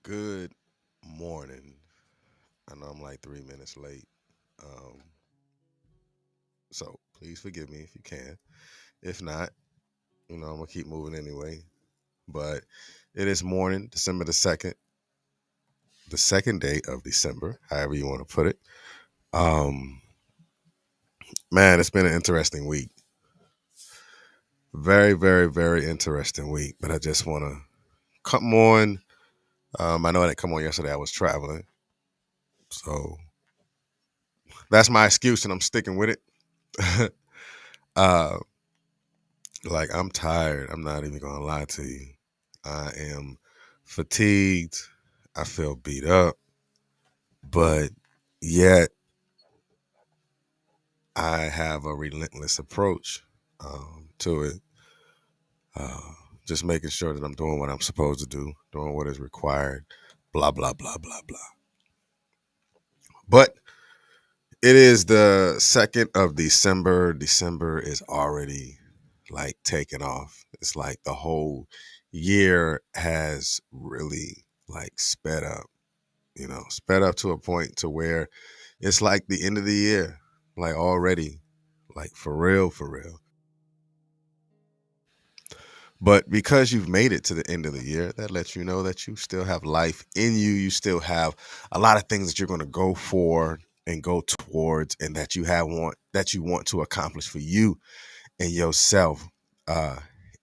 Good morning. I know I'm like 3 minutes late. Um, so please forgive me if you can. If not, I'm gonna keep moving anyway. But it is morning, December the second day of December, however you want to put it. Um, Man, it's been an interesting week. Very, very, very interesting week. But I just wanna come on. I know I didn't come on yesterday. I was traveling. So that's my excuse and I'm sticking with it. uh Like I'm tired. I'm not even gonna lie to you. I am fatigued. I feel beat up, but yet I have a relentless approach to it. Uh, just making sure that I'm doing what I'm supposed to do, doing what is required. Blah blah blah blah blah. But it is the 2nd of December. December is already like taking off. It's like the whole year has really like sped up, sped up to a point to where it's like the end of the year, like already, like for real, for real. But because you've made it to the end of the year, that lets you know that you still have life in you. You still have a lot of things that you're going to go for and go towards, and that you want to accomplish for you and yourself uh,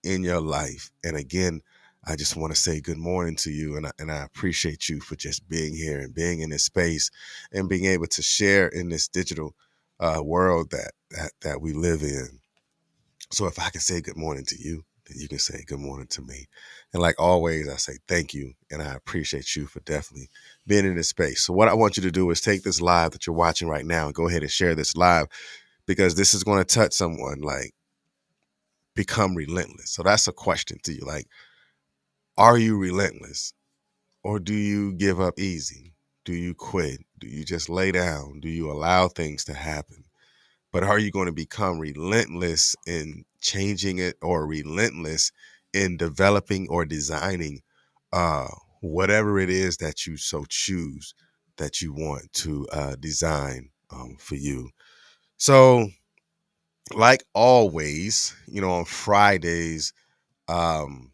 in your life. And again, I just want to say good morning to you, and I appreciate you for just being here and being in this space and being able to share in this digital world that we live in. So if I can say good morning to you, then you can say good morning to me. And like always, I say thank you, and I appreciate you for definitely being in this space. So what I want you to do is take this live that you're watching right now and go ahead and share this live because this is going to touch someone. Like, become relentless. So that's a question to you. Like, are you relentless or do you give up easy? Do you quit? Do you just lay down? Do you allow things to happen? But are you going to become relentless in changing it or relentless in developing or designing uh, whatever it is that you so choose that you want to design for you? So, like always, on Fridays, um,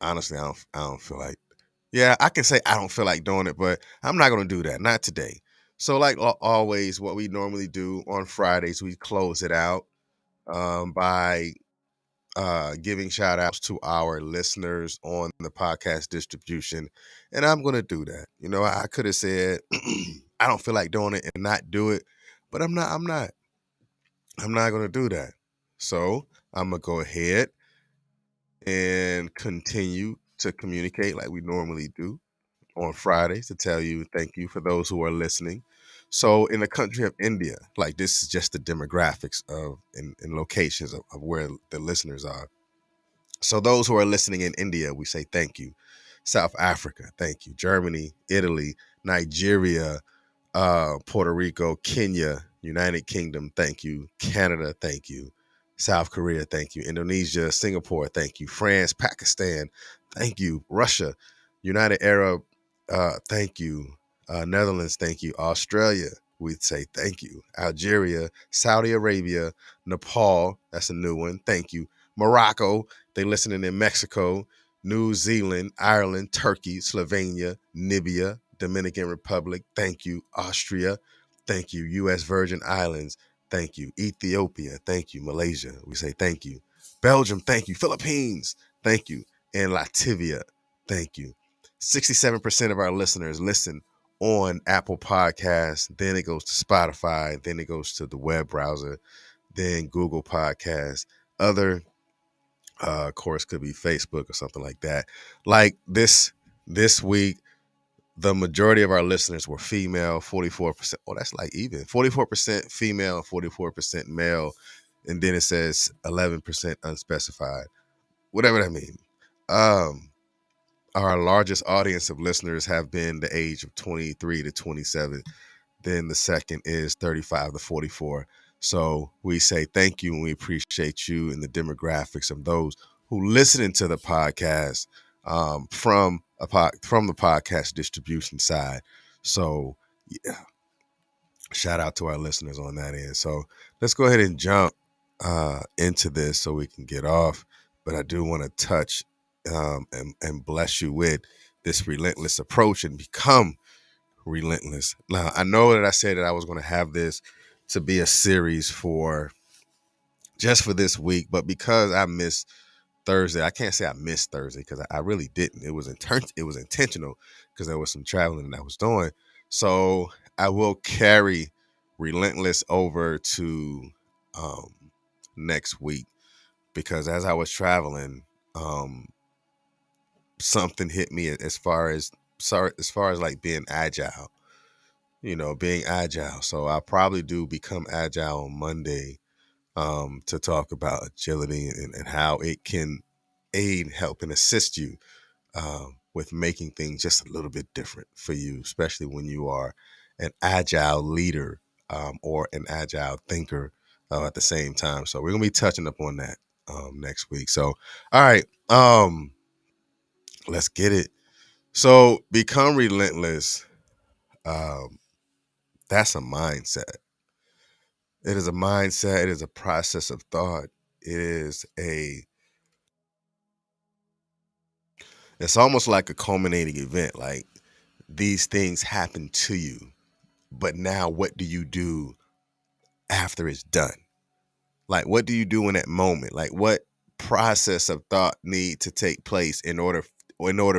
honestly, I don't feel like. Yeah, I can say I don't feel like doing it, but I'm not going to do that. Not today. So, like always, what we normally do on Fridays, we close it out by giving shout outs to our listeners on the podcast distribution. And I'm going to do that. I could have said, I don't feel like doing it and not do it, but I'm not. I'm not going to do that. So, I'm going to go ahead and continue to communicate like we normally do on Fridays to tell you thank you for those who are listening. So in the country of India, like this is just the demographics of and locations of where the listeners are. So those who are listening in India, we say thank you. South Africa, thank you. Germany, Italy, Nigeria, Puerto Rico, Kenya, United Kingdom, thank you. Canada, thank you. South Korea, thank you. Indonesia, Singapore, thank you. France, Pakistan, thank you. Russia, United Arab, thank you. Netherlands, thank you. Australia, we'd say thank you. Algeria, Saudi Arabia, Nepal, that's a new one, thank you. Morocco, they listening in Mexico, New Zealand, Ireland, Turkey, Slovenia, Namibia, Dominican Republic, thank you. Austria, thank you. U.S. Virgin Islands, thank you. Ethiopia, thank you. Malaysia, we say thank you. Belgium, thank you. Philippines, thank you. And Latvia, thank you. 67% of our listeners listen on Apple Podcasts. Then it goes to Spotify. Then it goes to the web browser. Then Google Podcasts. Other of course, could be Facebook or something like that. Like this week, the majority of our listeners were female, 44%. Oh, that's like even 44% female, 44% male, and then it says 11% unspecified. Whatever that means. Um, our largest audience of listeners have been the age of 23 to 27. Then the second is 35 to 44. So we say thank you and we appreciate you and the demographics of those who listening to the podcast from from the podcast distribution side. So yeah, shout out to our listeners on that end. So let's go ahead and jump into this so we can get off. But I do want to touch and bless you with this relentless approach and become relentless. Now, I know that I said that I was going to have this to be a series for just for this week, but because I missed Thursday, I can't say I missed Thursday because I really didn't. It was intentional because there was some traveling that I was doing. So I will carry Relentless over to um, next week because as I was traveling, um, something hit me as far as like being agile. Being agile. So I'll probably do become agile on Monday to talk about agility and how it can aid, help, and assist you with making things just a little bit different for you, especially when you are an agile leader or an agile thinker at the same time. So we're going to be touching up on that next week. So, all right, let's get it. So become relentless. Um, that's a mindset. It is a mindset. It is a process of thought. It is it's almost like a culminating event. Like these things happen to you, but now what do you do after it's done? Like what do you do in that moment? Like what process of thought need to take place in order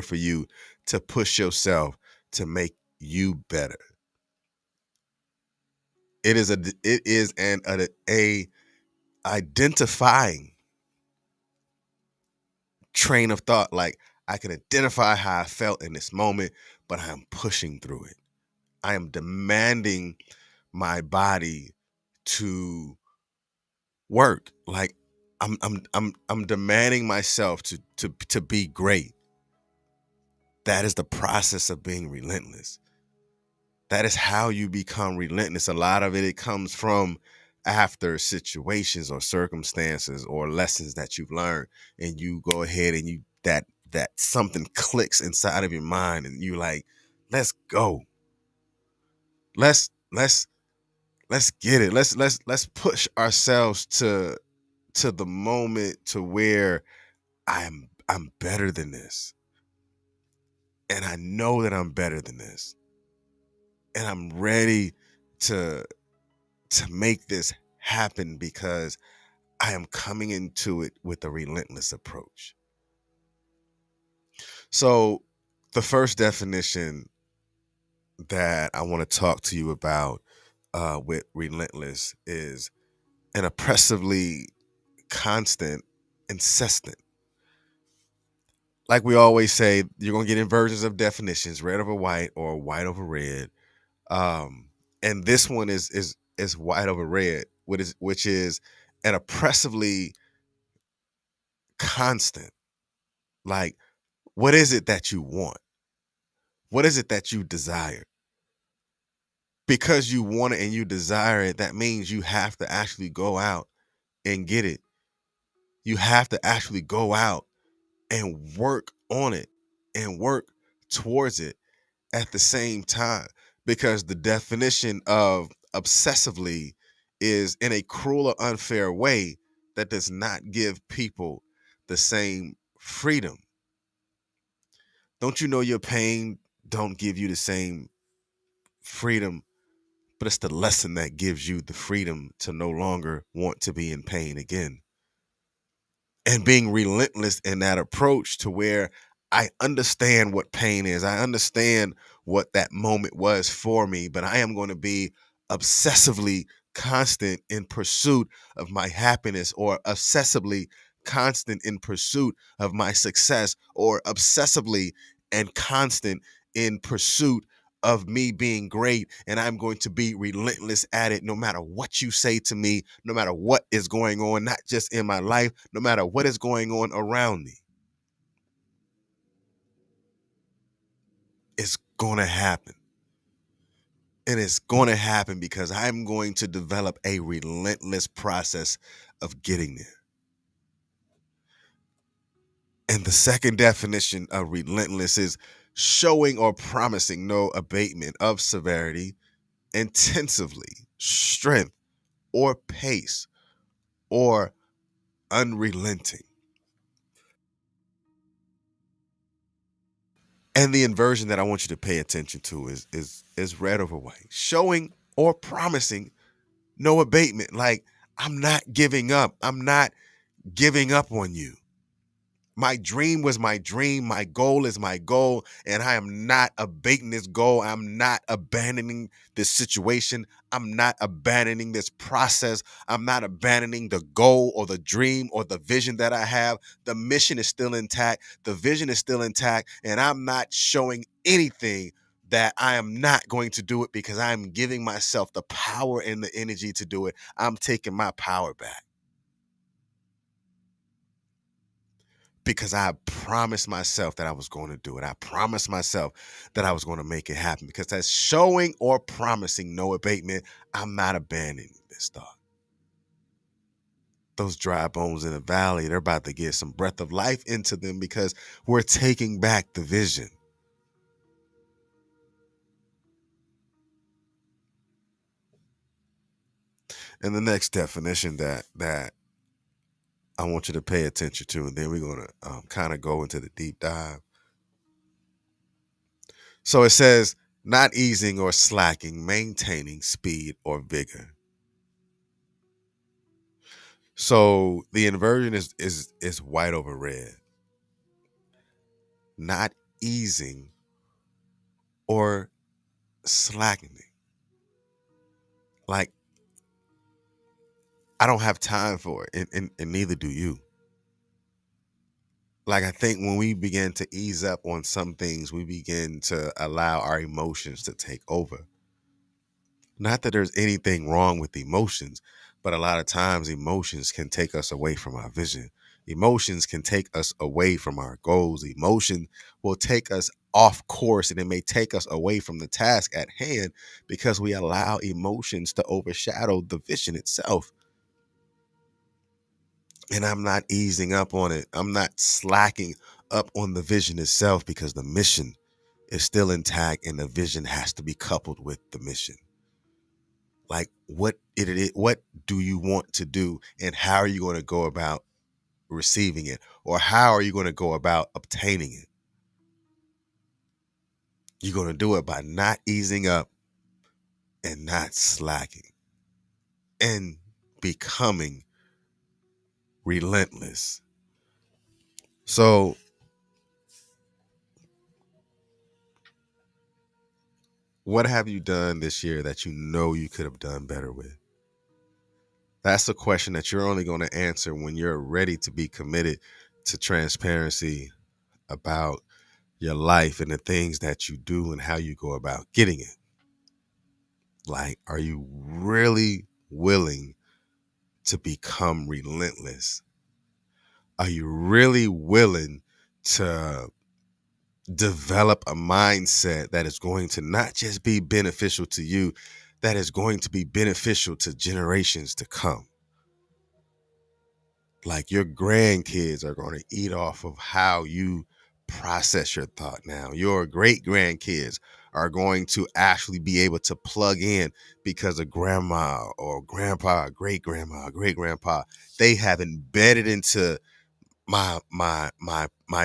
for you to push yourself to make you better? It is a identifying train of thought. Like I can identify how I felt in this moment, but I am pushing through it. I am demanding my body to work. Like I'm demanding myself to be great. That is the process of being relentless. That is how you become relentless. A lot of it comes from after situations or circumstances or lessons that you've learned, and you go ahead and that something clicks inside of your mind, and you like, let's go. Let's let's get it. Let's push ourselves to the moment to where I'm better than this. And I know that I'm better than this. And I'm ready to make this happen because I am coming into it with a relentless approach. So the first definition that I want to talk to you about with relentless is an oppressively constant, insistent. Like we always say, you're gonna get inversions of definitions, red over white or white over red. And this one is white over red, which is an oppressively constant. Like, what is it that you want? What is it that you desire? Because you want it and you desire it, that means you have to actually go out and get it. You have to actually go out and work on it and work towards it at the same time, because the definition of obsessively is in a cruel or unfair way that does not give people the same freedom. Don't you know your pain don't give you the same freedom, but it's the lesson that gives you the freedom to no longer want to be in pain again. And being relentless in that approach to where I understand what pain is. I understand what that moment was for me, but I am going to be obsessively constant in pursuit of my happiness, or obsessively constant in pursuit of my success, or obsessively and constant in pursuit of me being great. And I'm going to be relentless at it no matter what you say to me, no matter what is going on, not just in my life, no matter what is going on around me. It's going to happen. And it's going to happen because I'm going to develop a relentless process of getting there. And the second definition of relentless is showing or promising no abatement of severity, intensively, strength, or pace, or unrelenting. And the inversion that I want you to pay attention to is red over white. Showing or promising no abatement. Like, I'm not giving up. I'm not giving up on you. My dream was my dream. My goal is my goal. And I am not abating this goal. I'm not abandoning this situation. I'm not abandoning this process. I'm not abandoning the goal or the dream or the vision that I have. The mission is still intact. The vision is still intact. And I'm not showing anything that I am not going to do it because I'm giving myself the power and the energy to do it. I'm taking my power back, because I promised myself that I was going to do it. I promised myself that I was going to make it happen, because that's showing or promising no abatement. I'm not abandoning this thought. Those dry bones in the valley, they're about to get some breath of life into them because we're taking back the vision. And the next definition that I want you to pay attention to, and then we're going to kind of go into the deep dive. So it says, not easing or slacking, maintaining speed or vigor. So the inversion is white over red. Not easing or slackening. Like, I don't have time for it, and neither do you. Like, I think when we begin to ease up on some things, we begin to allow our emotions to take over. Not that there's anything wrong with emotions, but a lot of times emotions can take us away from our vision. Emotions can take us away from our goals. Emotion will take us off course, and it may take us away from the task at hand because we allow emotions to overshadow the vision itself. And I'm not easing up on it. I'm not slacking up on the vision itself, because the mission is still intact and the vision has to be coupled with the mission. Like, what do you want to do, and how are you going to go about receiving it, or how are you going to go about obtaining it? You're going to do it by not easing up and not slacking and becoming relentless. So what have you done this year that you know you could have done better with? That's a question that you're only going to answer when you're ready to be committed to transparency about your life and the things that you do and how you go about getting it. Like, are you really willing to become relentless? Are you really willing to develop a mindset that is going to not just be beneficial to you, that is going to be beneficial to generations to come? Like, your grandkids are going to eat off of how you process your thought now. Your great grandkids are going to actually be able to plug in because of grandma or grandpa, great grandpa. They have embedded into my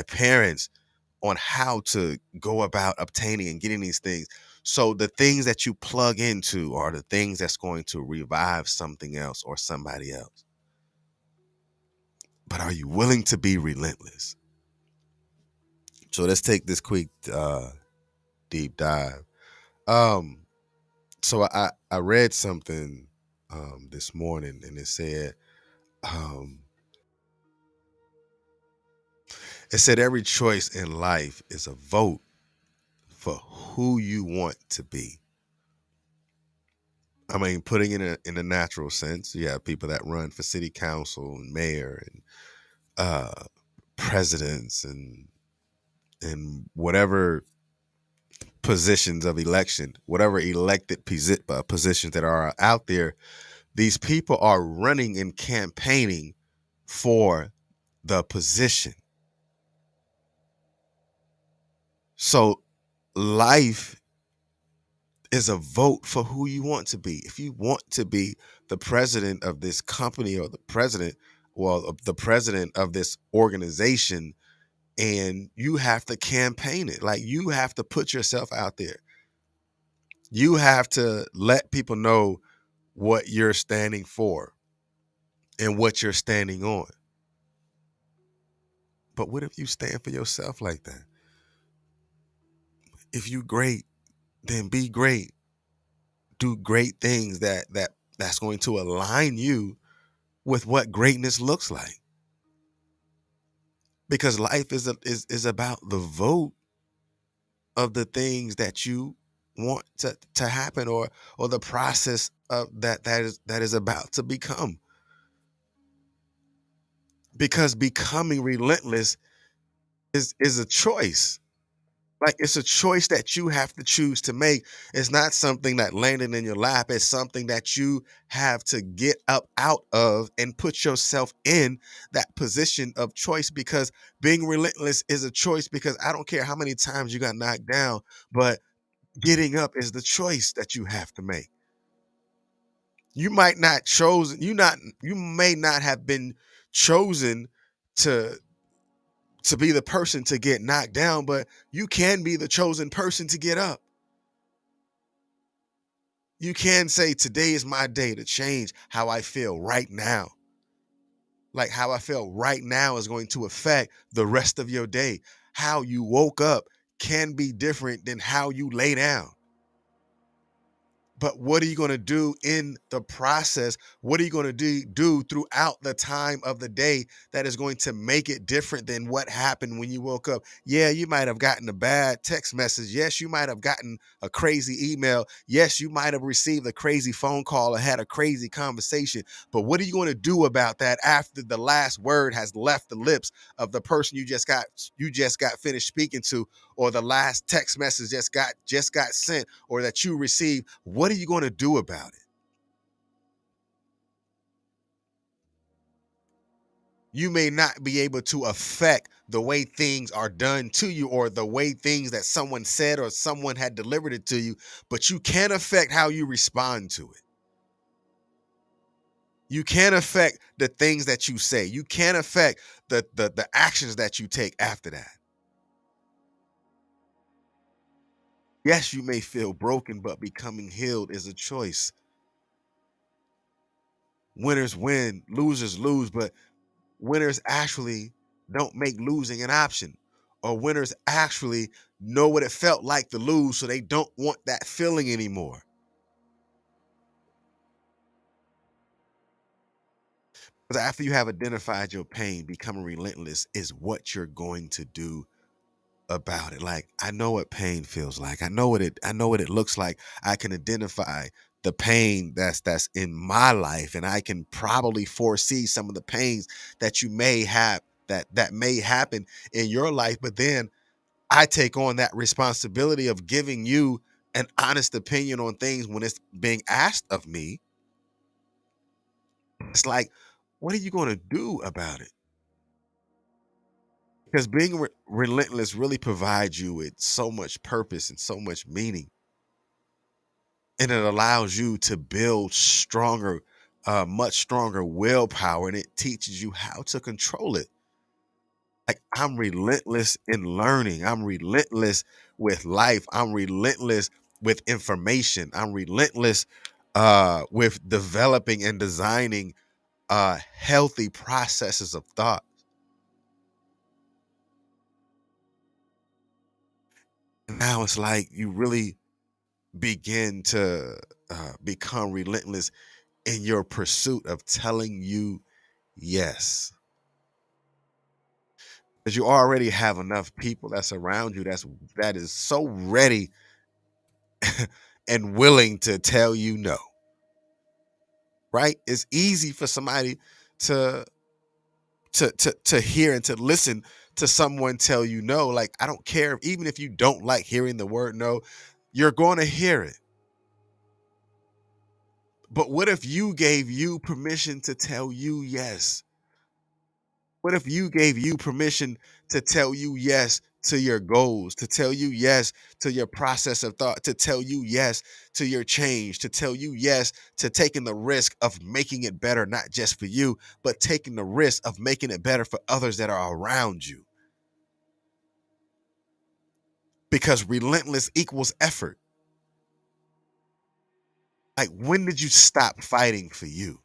parents on how to go about obtaining and getting these things. So the things that you plug into are the things that's going to revive something else or somebody else. But are you willing to be relentless? So let's take this quick deep dive. Um, so I read something this morning, and um, it said every choice in life is a vote for who you want to be. I mean, putting it in a natural sense, you have people that run for city council and mayor and uh, presidents and whatever positions of election, whatever elected positions that are out there. These people are running and campaigning for the position. So life is a vote for who you want to be. If you want to be the president of this company or the president, well, the president of this organization, and you have to campaign it. Like you have to put yourself out there. You have to let people know what you're standing for and what you're standing on. But what if you stand for yourself like that? If you great, then be great. Do great things that's going to align you with what greatness looks like. Because life is about the vote of the things that you want to happen, or the process of that is about to become. Because becoming relentless is a choice. Like it's a choice that you have to choose to make. It's not something that landed in your lap. It's something that you have to get up out of and put yourself in that position of choice, because being relentless is a choice. Because I don't care how many times you got knocked down, but getting up is the choice that you have to make. You might not chosen, you may not have been chosen to be the person to get knocked down, but you can be the chosen person to get up. You can say, today is my day to change how I feel right now. Like how I feel right now is going to affect the rest of your day. How you woke up can be different than how you lay down. But what are you going to do in the process? What are you going to do throughout the time of the day that is going to make it different than what happened when you woke up? Yeah, you might have gotten a bad text message. Yes, you might have gotten a crazy email. Yes, you might have received a crazy phone call or had a crazy conversation. But what are you going to do about that after the last word has left the lips of the person you just got finished speaking to, or the last text message just got sent, or that you received? What are you going to do about it? You may not be able to affect the way things are done to you, or the way things that someone said or someone had delivered it to you, but you can affect how you respond to it. You can affect the things that you say. You can affect the actions that you take after that. Yes, you may feel broken, but becoming healed is a choice. Winners win, losers lose, but winners actually don't make losing an option, or winners actually know what it felt like to lose, so they don't want that feeling anymore. Because after you have identified your pain, becoming relentless is what you're going to do about it. Like, I know what pain feels like. I know what it looks like. I can identify the pain that's in my life, and I can probably foresee some of the pains that you may have, that may happen in your life. But then I take on that responsibility of giving you an honest opinion on things when it's being asked of me. It's like, what are you going to do about it? Because being relentless really provides you with so much purpose and so much meaning. And it allows you to build stronger, much stronger willpower. And it teaches you how to control it. Like, I'm relentless in learning. I'm relentless with life. I'm relentless with information. I'm relentless with developing and designing healthy processes of thought. Now it's like you really begin to become relentless in your pursuit of telling you yes. Because you already have enough people that's around you that is so ready and willing to tell you no. Right? It's easy for somebody to to hear and to listen to someone tell you no. Like, I don't care, even if you don't like hearing the word no, you're going to hear it. But what if you gave you permission to tell you yes? What if you gave you permission to tell you yes to your goals, to tell you yes to your process of thought, to tell you yes to your change, to tell you yes to taking the risk of making it better, not just for you, but taking the risk of making it better for others that are around you. Because relentless equals effort. Like, when did you stop fighting for you?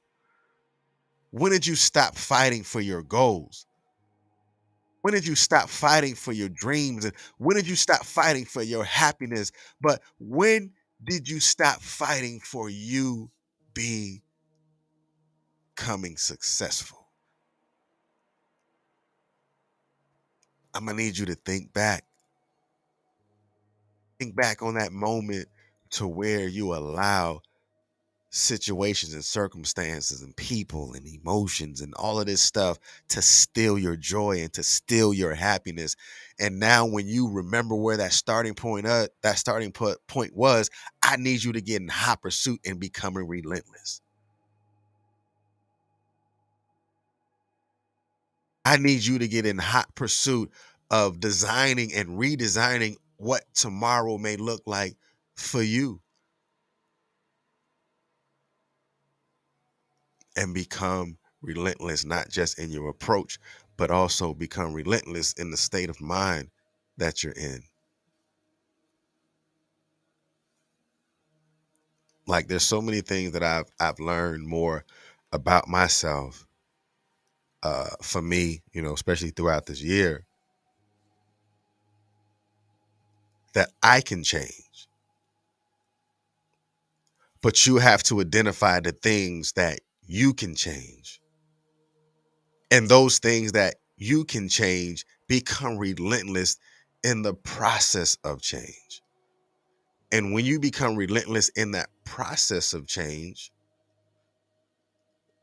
When did you stop fighting for your goals? When did you stop fighting for your dreams? And when did you stop fighting for your happiness? But when did you stop fighting for you becoming successful? I'm going to need you to think back. Think back on that moment to where you allow situations and circumstances and people and emotions and all of this stuff to steal your joy and to steal your happiness. And now when you remember where that starting point was, I need you to get in hot pursuit and becoming relentless. I need you to get in hot pursuit of designing and redesigning what tomorrow may look like for you, and become relentless, not just in your approach, but also become relentless in the state of mind that you're in. Like, there's so many things that I've learned more about myself, for me, especially throughout this year, that I can change. But you have to identify the things that you can change. And those things that you can change, become relentless in the process of change. And when you become relentless in that process of change,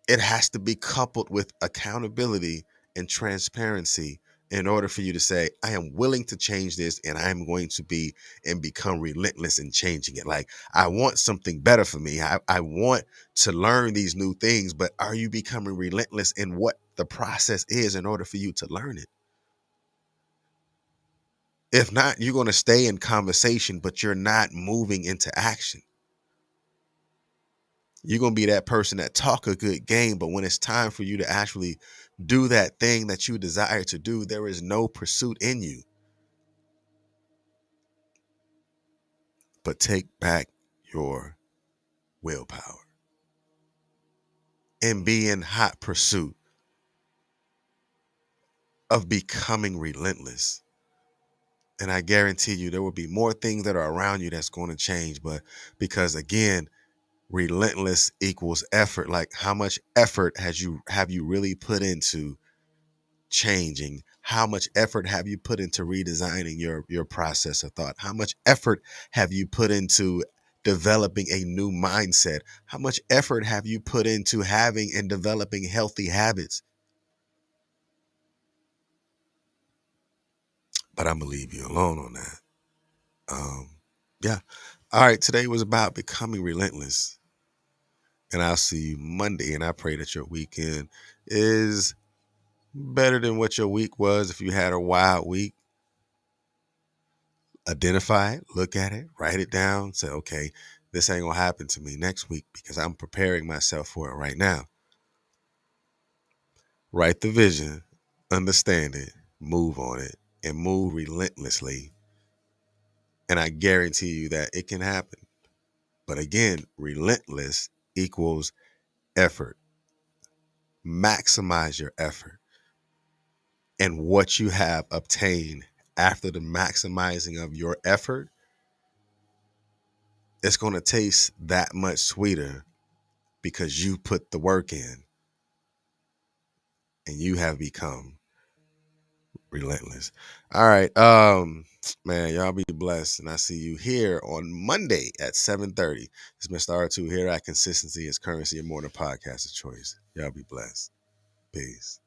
it has to be coupled with accountability and transparency in order for you to say, I am willing to change this, and I am going to be and become relentless in changing it. Like, I want something better for me. I want to learn these new things, but are you becoming relentless in what the process is in order for you to learn it? If not, you're going to stay in conversation, but you're not moving into action. You're going to be that person that talk a good game, but when it's time for you to actually do that thing that you desire to do, there is no pursuit in you. But take back your willpower and be in hot pursuit of becoming relentless. And I guarantee you there will be more things that are around you that's going to change. But because, again, relentless equals effort. Like, how much effort have you really put into changing? How much effort have you put into redesigning your process of thought? How much effort have you put into developing a new mindset? How much effort have you put into having and developing healthy habits? But I'm gonna leave you alone on that. Yeah. All right, today was about becoming relentless, and I'll see you Monday, and I pray that your weekend is better than what your week was. If you had a wild week, identify it, look at it, write it down, say, okay, this ain't gonna happen to me next week because I'm preparing myself for it right now. Write the vision, understand it, move on it, and move relentlessly. And I guarantee you that it can happen. But again, relentless equals effort. Maximize your effort. And what you have obtained after the maximizing of your effort, it's going to taste that much sweeter because you put the work in and you have become relentless. All right. Man, y'all be blessed. And I see you here on Monday at 7:30. It's Mr. R2 here at Consistency is Currency and More than Podcast of Choice. Y'all be blessed. Peace.